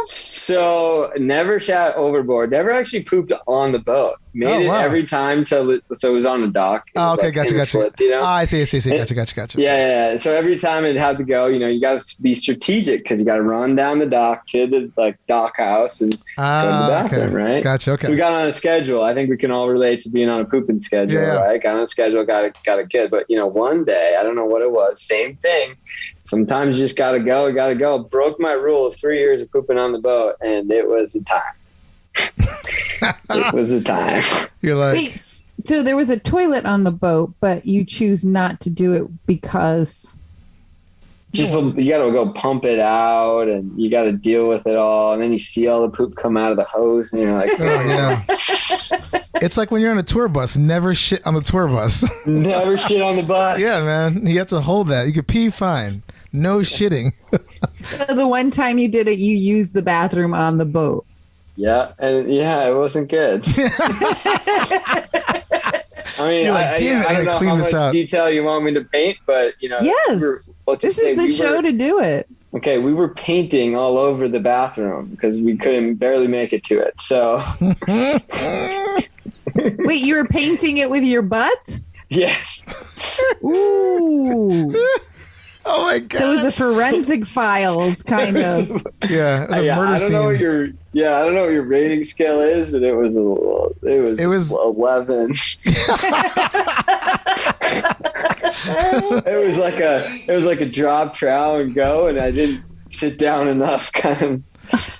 So never shot overboard. Never actually pooped on the boat. Made it every time so it was on the dock. Oh, okay, gotcha. Slip, you know? Oh, I see. Gotcha. Yeah. So every time it had to go, you got to be strategic because you got to run down the dock to the dock house and go to the bathroom, right? Gotcha. Okay. So we got on a schedule. I think we can all relate to being on a pooping schedule, right? Got on a schedule, got a kid. But one day, I don't know what it was. Same thing. Sometimes you just got to go. Broke my rule of 3 years of pooping on the boat, and it was a time. It was a time. You're like, wait, so there was a toilet on the boat, but you choose not to do it because you got to go pump it out, and you got to deal with it all, and then you see all the poop come out of the hose, and you're like, oh yeah. It's like when you're on a tour bus. Never shit on the tour bus. Never shit on the bus. Yeah, man. You have to hold that. You could pee fine. No shitting. So the one time you did it, you used the bathroom on the boat. Yeah, and it wasn't good. I mean, I don't know how much detail you want me to paint, but yes, this is the show to do it. Okay, we were painting all over the bathroom because we couldn't barely make it to it. So, wait, you were painting it with your butt? Yes. Ooh. Oh my god! So it was a forensic files kind of. Yeah, it was a murder I don't know what your rating scale is, but it was 11. It was like a drop trowel and go, and I didn't sit down enough. Kind of.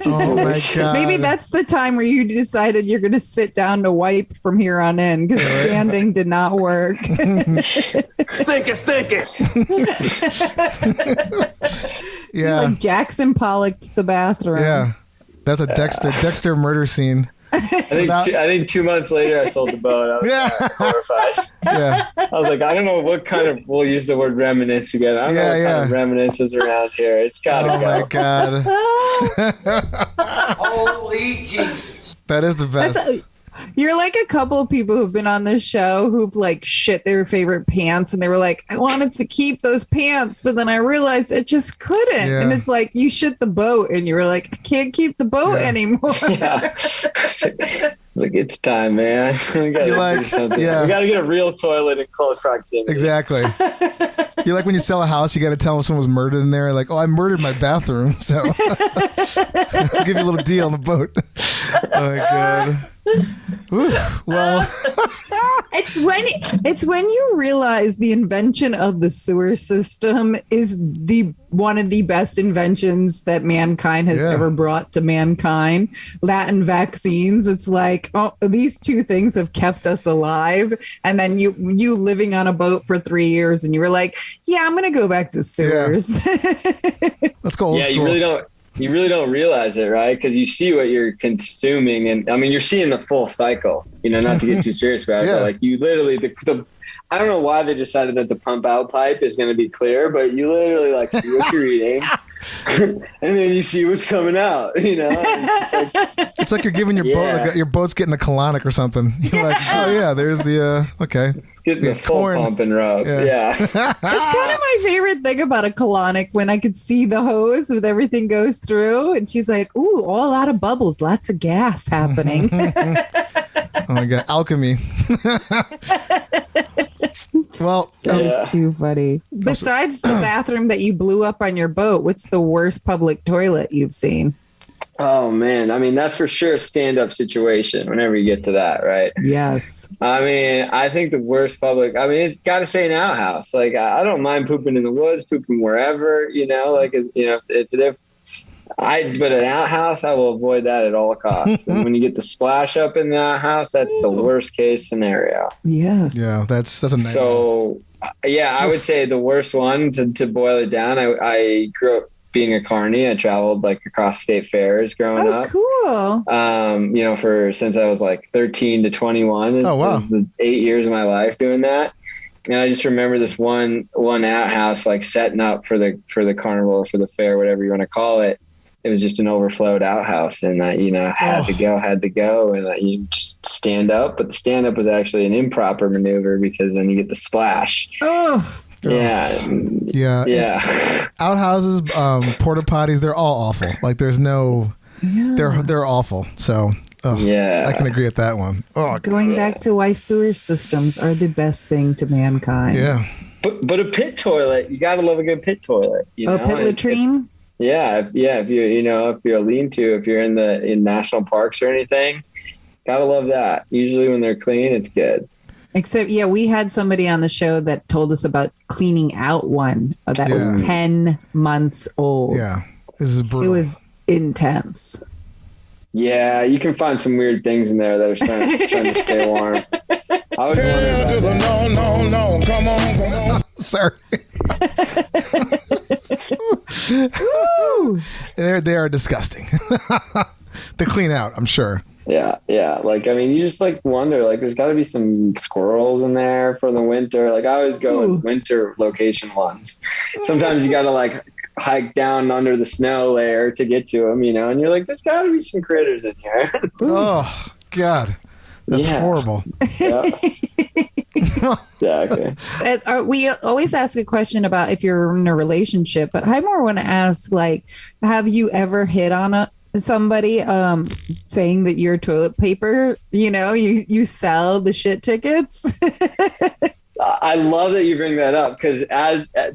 Oh my god! Maybe that's the time where you decided you're going to sit down to wipe from here on in because standing did not work. Think it. Yeah, like Jackson Pollocked the bathroom. Yeah, that's a Dexter murder scene. I think 2 months later I sold the boat. I was horrified. Yeah. I was like, I don't know what kind of, we'll use the word remnants again. I don't know what kind of remnants is around here. It's gotta go. Oh my god. Holy Jesus. That is the best. You're like a couple of people who've been on this show who've like shit their favorite pants and they were like, I wanted to keep those pants, but then I realized I just couldn't. Yeah. And it's like, you shit the boat and you were like, I can't keep the boat anymore. Yeah. Like, it's time, man. We gotta do something. Yeah. We gotta get a real toilet in close proximity. Exactly. You're like when you sell a house, you got to tell them someone was murdered in there. Like, oh, I murdered my bathroom, so I'll give you a little deal on the boat. Oh my god. Well, it's when you realize the invention of the sewer system is one of the best inventions that mankind has ever brought to mankind. Latin vaccines. It's like, oh, these two things have kept us alive. And then you living on a boat for 3 years, and you were like, yeah, I'm gonna go back to sewers. Yeah. Let's go old school. You really don't realize it, right? Because you see what you're consuming, and I mean, you're seeing the full cycle. Not to get too serious about it, but like you literally, I don't know why they decided that the pump out pipe is going to be clear, but you literally like see what you're eating, and then you see what's coming out. It's like you're giving your boat, like your boat's getting a colonic or something. You're like, oh yeah, there's the okay. Getting the full pump and rub. Yeah. That's kind of my favorite thing about a colonic, when I could see the hose with everything goes through, and she's like, ooh, all a lot of bubbles, lots of gas happening. Oh my god, alchemy. Well, that's too funny. Besides the bathroom that you blew up on your boat, what's the worst public toilet you've seen? Oh man, I mean, that's for sure a stand-up situation whenever you get to that, right? Yes. I mean, I think the worst public, I mean, it's got to say an outhouse. Like, I don't mind pooping in the woods, pooping wherever, like, if But an outhouse, I will avoid that at all costs. And when you get the splash up in the outhouse, that's the worst case scenario. Yes. Yeah, that's a nightmare. So, yeah, I would say the worst one to boil it down. I grew up being a carny. I traveled like across state fairs growing Oh, up. cool. Since I was like 13 to 21 is the 8 years of my life doing that. And I just remember this one outhouse like setting up for the carnival or for the fair, whatever you want to call it. It was just an overflowed outhouse, and I had to go, and you just stand up. But the stand up was actually an improper maneuver because then you get the splash. Oh. Yeah. Outhouses, porta potties, they're all awful. Like there's no, they're awful. So I can agree with that one. Oh, Going back to why sewer systems are the best thing to mankind. Yeah. But a pit toilet, you gotta love a good pit toilet. Pit latrine. If you're a lean-to, if you're in national parks or anything, gotta love that. Usually when they're clean, it's good. Except, we had somebody on the show that told us about cleaning out one that was 10 months old. Yeah, this is brutal. It was intense. Yeah, you can find some weird things in there that are trying to stay warm. I was wondering about that. No, come on. Sorry. They are disgusting to clean out, I'm sure. Yeah. Like, I mean, you just like wonder, like, there's got to be some squirrels in there for the winter. Like, I always go in winter location ones. Sometimes you got to like hike down under the snow layer to get to them, and you're like, there's got to be some critters in here. Oh God, that's horrible. Yeah. Exactly. We always ask a question about if you're in a relationship, but I more want to ask, like, have you ever hit on somebody saying that you're toilet paper? You sell the shit tickets. I love that you bring that up because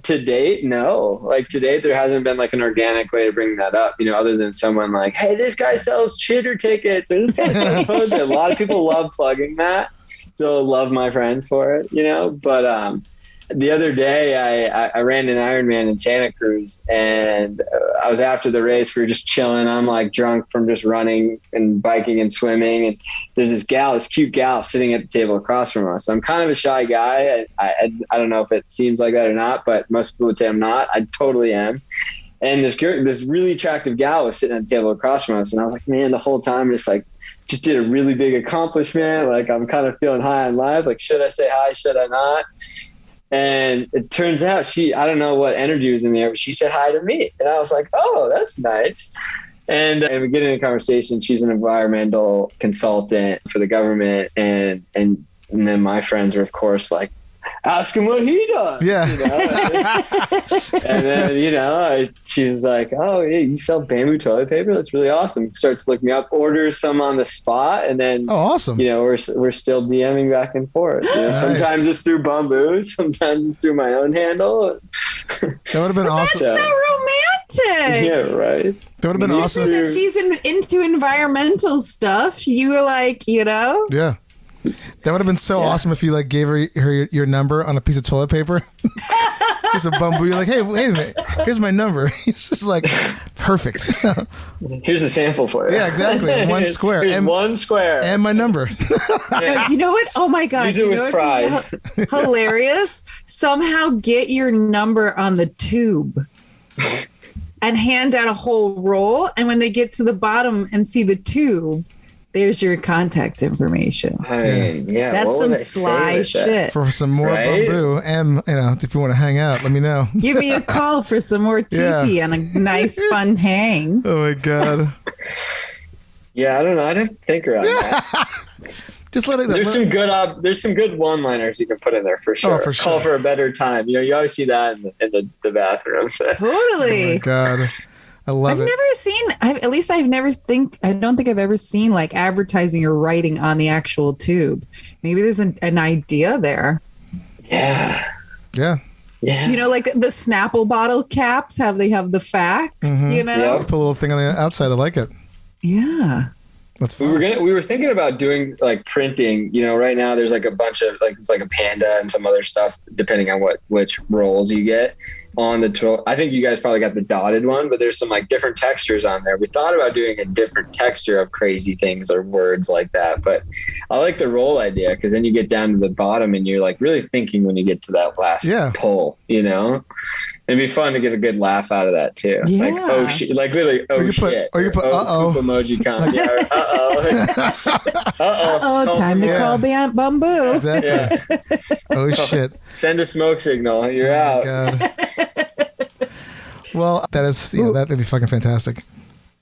to date, no. Like to date, there hasn't been like an organic way to bring that up, other than someone like, hey, this guy sells chitter tickets or this guy sells toilet paper. A lot of people love plugging that. So love my friends for it, but the other day I ran an Ironman in Santa Cruz, and I was after the race. We were just chilling. I'm like drunk from just running and biking and swimming. And there's this cute gal sitting at the table across from us. I'm kind of a shy guy. I don't know if it seems like that or not, but most people would say I'm not. I totally am. And this really attractive gal was sitting at the table across from us. And I was like, man, the whole time just did a really big accomplishment. Like I'm kind of feeling high on life. Like, should I say hi? Should I not? And it turns out I don't know what energy was in there, but she said hi to me. And I was like, oh, that's nice. And we get in a conversation. She's an environmental consultant for the government. And then my friends were, of course, like, ask him what he does. Yeah. And then, she was like, oh, yeah, you sell bamboo toilet paper? That's really awesome. Starts looking me up, orders some on the spot. And then, awesome. We're still DMing back and forth. Nice. Sometimes it's through Bumboo. Sometimes it's through my own handle. That would have been awesome. That's so romantic. Yeah, right. That would have been awesome. That she's into environmental stuff. You were like, Yeah. That would have been so awesome if you like gave her your number on a piece of toilet paper. Just a Bumboo. You're like, hey, wait a minute. Here's my number. It's just like perfect. Here's a sample for you. Yeah, exactly. One square. Here's one square. And my number. You know what? Oh my God. Use it with pride. Hilarious. Somehow get your number on the tube and hand out a whole roll. And when they get to the bottom and see the tube, there's your contact information. I mean, that's some sly shit. For some more Bumboo, and if you want to hang out, let me know. Give me a call for some more TP and a nice fun hang. Oh my God. Yeah, I don't know. I didn't think around that. Just let it. There's some good one-liners you can put in there for sure. Oh, for sure. Call for a better time. You always see that in the bathroom. So. Totally. Oh my God. I love it. I don't think I've ever seen like advertising or writing on the actual tube. Maybe there's an idea there. Yeah. Yeah. Yeah. Like the Snapple bottle caps, they have the facts, Yep. Put a little thing on the outside. I like it. Yeah. That's fun. We were thinking about doing like printing, right now there's like a bunch of it's like a panda and some other stuff depending on which rolls you get. on the toilet. I think you guys probably got the dotted one, but there's some like different textures on there. We thought about doing a different texture of crazy things or words like that, but I like the roll idea because then you get down to the bottom and you're like really thinking when you get to that last pull, you know? It'd be fun to get a good laugh out of that too. Yeah. Like, oh shit, like literally, oh shit. Or you put poop emoji comment. Yeah, or, Oh, time to call Bumboo. Exactly. Yeah. Oh shit. Send a smoke signal. You're out. God. Well, that'd be fucking fantastic.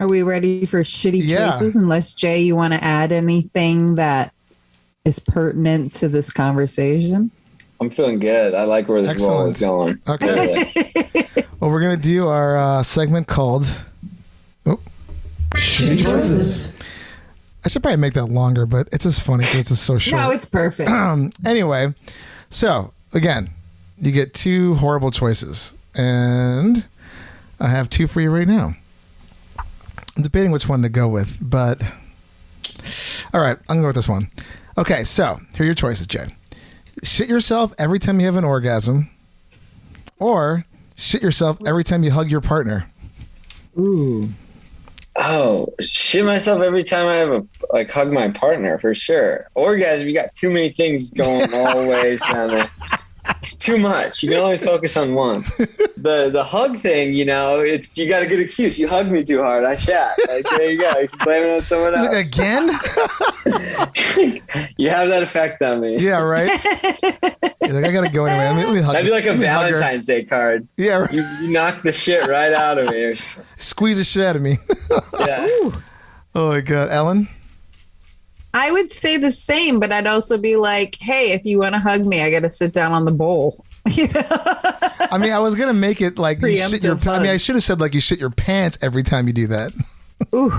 Are we ready for shitty choices? Unless, Jay, you want to add anything that is pertinent to this conversation? I'm feeling good. I like where this roll is going. Okay. Well, we're going to do our segment called Shitty Choices. I should probably make that longer, but it's just funny because it's just so short. No, it's perfect. Anyway, so again, you get 2 horrible choices, and I have 2 for you right now. I'm debating which one to go with, but all right, I'm going to go with this one. Okay, so here are your choices, Jay. Shit yourself every time you have an orgasm, or shit yourself every time you hug your partner. Ooh. Oh, shit myself every time I have hug my partner for sure. Orgasm, you got too many things going all ways down there. It's too much. You can only focus on one. The hug thing, you know, you got a good excuse. You hugged me too hard. I shat. Like, there you go. You can blame it on someone else. Like, again? You have that effect on me. Yeah, right. You're like, I gotta go anyway. Let me hug. That'd be like a Valentine's Day card. Yeah, right. You knock the shit right out of me. Squeeze the shit out of me. Yeah. Oh my God, Ellen. I would say the same, but I'd also be like, hey, if you want to hug me, I got to sit down on the bowl. I mean, I was going to make it like you shit your pants. I mean, I should have said like you shit your pants every time you do that. Ooh,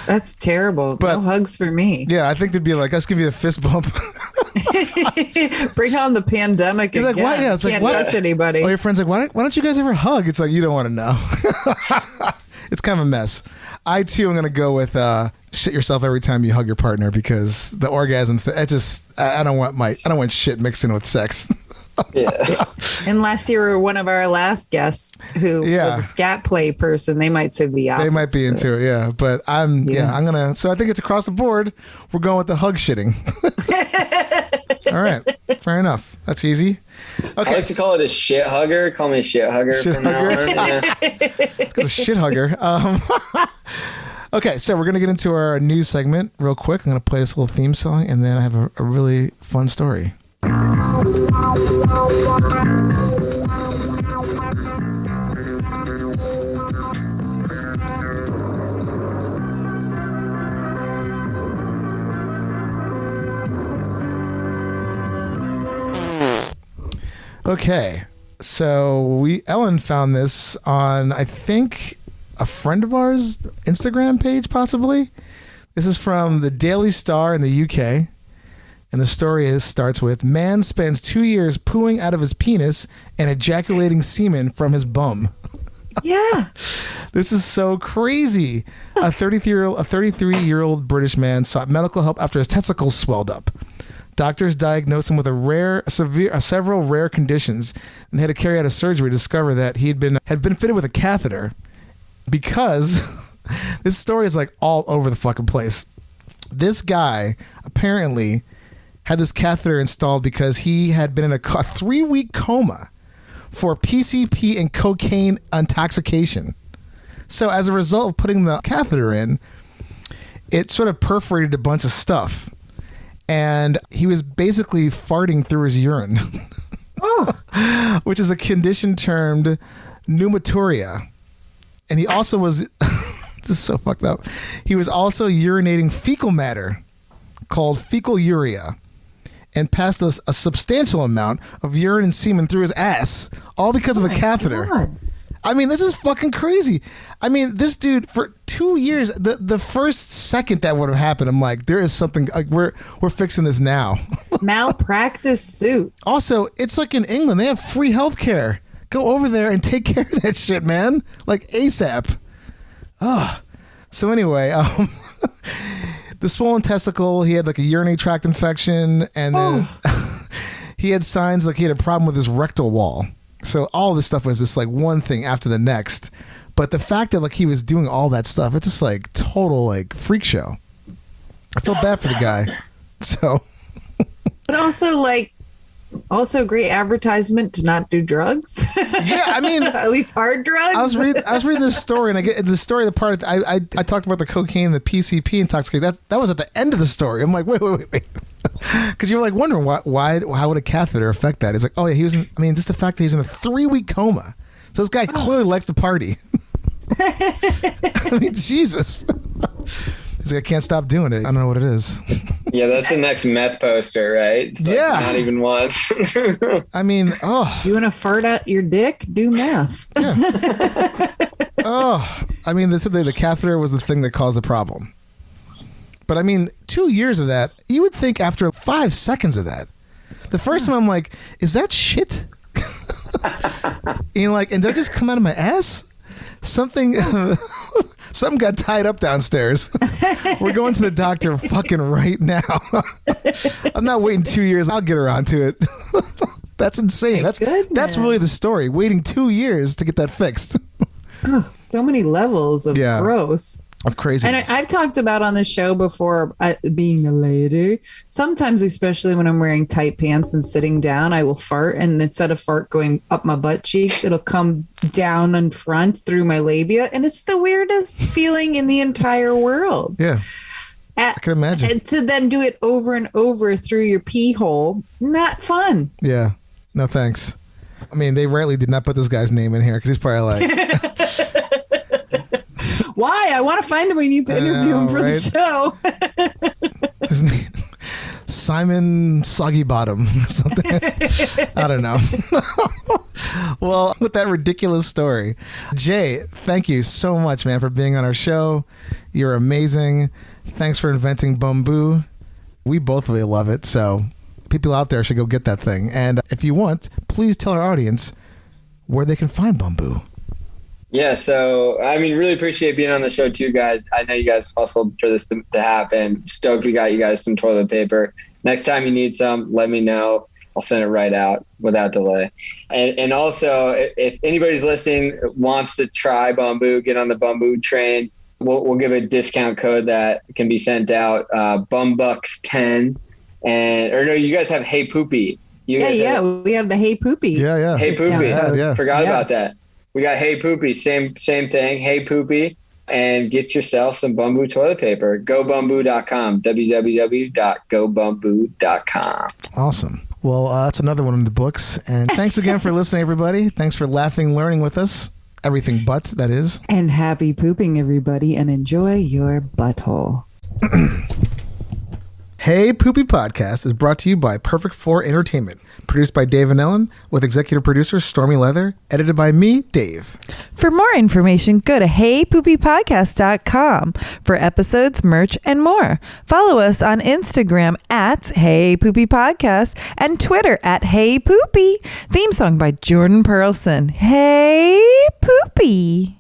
that's terrible. But, no hugs for me. Yeah, I think they'd be like, let's give you a fist bump. Bring on the pandemic again. Like, why? Yeah, it's can't like, touch anybody. Well, your friend's like, why don't you guys ever hug? It's like, you don't want to know. It's kind of a mess. I too am going to go with shit yourself every time you hug your partner because the orgasm I don't want shit mixed in with sex. Yeah. Unless you were one of our last guests who was a scat play person, they might say the opposite. They might be into it, yeah. But I'm gonna. So I think it's across the board. We're going with the hug shitting. All right, fair enough. That's easy. Okay. I like to call it a shit hugger. Call me a shit hugger from now on. Yeah. It's called a shit hugger. Okay, so we're going to get into our news segment real quick. I'm going to play this little theme song, and then I have a really fun story. Okay, so Ellen found this on, I think, a friend of ours Instagram page, possibly. This is from the Daily Star in the UK, and the story starts with man spends 2 years pooing out of his penis and ejaculating semen from his bum. Yeah. This is so crazy. A 33-year-old British man sought medical help after his testicles swelled up. Doctors diagnosed him with several rare conditions and had to carry out a surgery to discover that he had been fitted with a catheter. Because this story is like all over the fucking place. This guy apparently had this catheter installed because he had been in a 3-week coma for PCP and cocaine intoxication. So as a result of putting the catheter in, it sort of perforated a bunch of stuff. And he was basically farting through his urine. Oh. Which is a condition termed pneumaturia. And he also was, this is so fucked up. He was also urinating fecal matter called fecal urea and passed us a substantial amount of urine and semen through his ass, all because of a catheter. God. I mean, this is fucking crazy. I mean, this dude for 2 years, the first second that would have happened, I'm like, there is something, like we're fixing this now. Malpractice suit. Also, it's like in England, they have free healthcare. Go over there and take care of that shit, man. Like ASAP. So anyway, the swollen testicle, he had like a urinary tract infection, and then he had signs like he had a problem with his rectal wall. So all this stuff was just like one thing after the next. But the fact that like he was doing all that stuff, it's just like total like freak show. I feel bad for the guy. So, But also great advertisement to not do drugs. yeah, I mean, At least hard drugs. I was reading this story, and I get the story. The part I talked about the cocaine, the PCP intoxication. That was at the end of the story. I'm like, wait, because you were like wondering why how would a catheter affect that? It's like, oh yeah, he was. Just the fact that he was in a 3-week coma. So this guy clearly likes to party. I mean, Jesus. He's like, I can't stop doing it. I don't know what it is. Yeah, that's the next meth poster, right? It's like Yeah. not even once. I mean, oh. You want to fart out your dick? Do meth. Oh, I mean, they said the catheter was the thing that caused the problem. But I mean, 2 years of that, you would think after 5 seconds of that, the first time I'm like, is that shit? And did that just come out of my ass? Something got tied up downstairs. We're going to the doctor fucking right now. I'm not waiting 2 years. I'll get around to it. That's insane. That's really the story. Waiting 2 years to get that fixed. So many levels of gross. Of craziness. And I've talked about on the show before, being a lady, sometimes, especially when I'm wearing tight pants and sitting down, I will fart. And instead of fart going up my butt cheeks, it'll come down in front through my labia. And it's the weirdest feeling in the entire world. Yeah. I can imagine. And to then do it over and over through your pee hole, not fun. Yeah. No, thanks. I mean, they rightly did not put this guy's name in here because he's probably like... Why? I want to find him. We need to interview him for the show. His name, Simon Soggy Bottom or something. I don't know. Well, with that ridiculous story, Jay, thank you so much, man, for being on our show. You're amazing. Thanks for inventing Bumboo. We both really love it. So people out there should go get that thing. And if you want, please tell our audience where they can find Bumboo. Yeah, so really appreciate being on the show too, guys. I know you guys hustled for this to happen. Stoked we got you guys some toilet paper. Next time you need some, let me know. I'll send it right out without delay. And also, if anybody's listening wants to try Bumboo, get on the Bumboo train, we'll give a discount code that can be sent out, Bumbucks10. You guys have Hey Poopy. We have the Hey Poopy. Yeah. Hey Poopy. Forgot Yeah. about that. We got Hey Poopy, same thing. Hey Poopy, and get yourself some Bumboo toilet paper. GoBumboo.com, www.gobumboo.com. Awesome. Well, that's another one in the books. And thanks again for listening, everybody. Thanks for laughing, learning with us. Everything but, that is. And happy pooping, everybody, and enjoy your butthole. Hey Poopy Podcast is brought to you by Perfect 4 Entertainment. Produced by Dave and Ellen, with executive producer Stormy Leather. Edited by me, Dave. For more information, go to heypoopypodcast.com for episodes, merch, and more. Follow us on Instagram at heypoopypodcast and Twitter at heypoopy. Theme song by Jordan Perlson. Hey Poopy.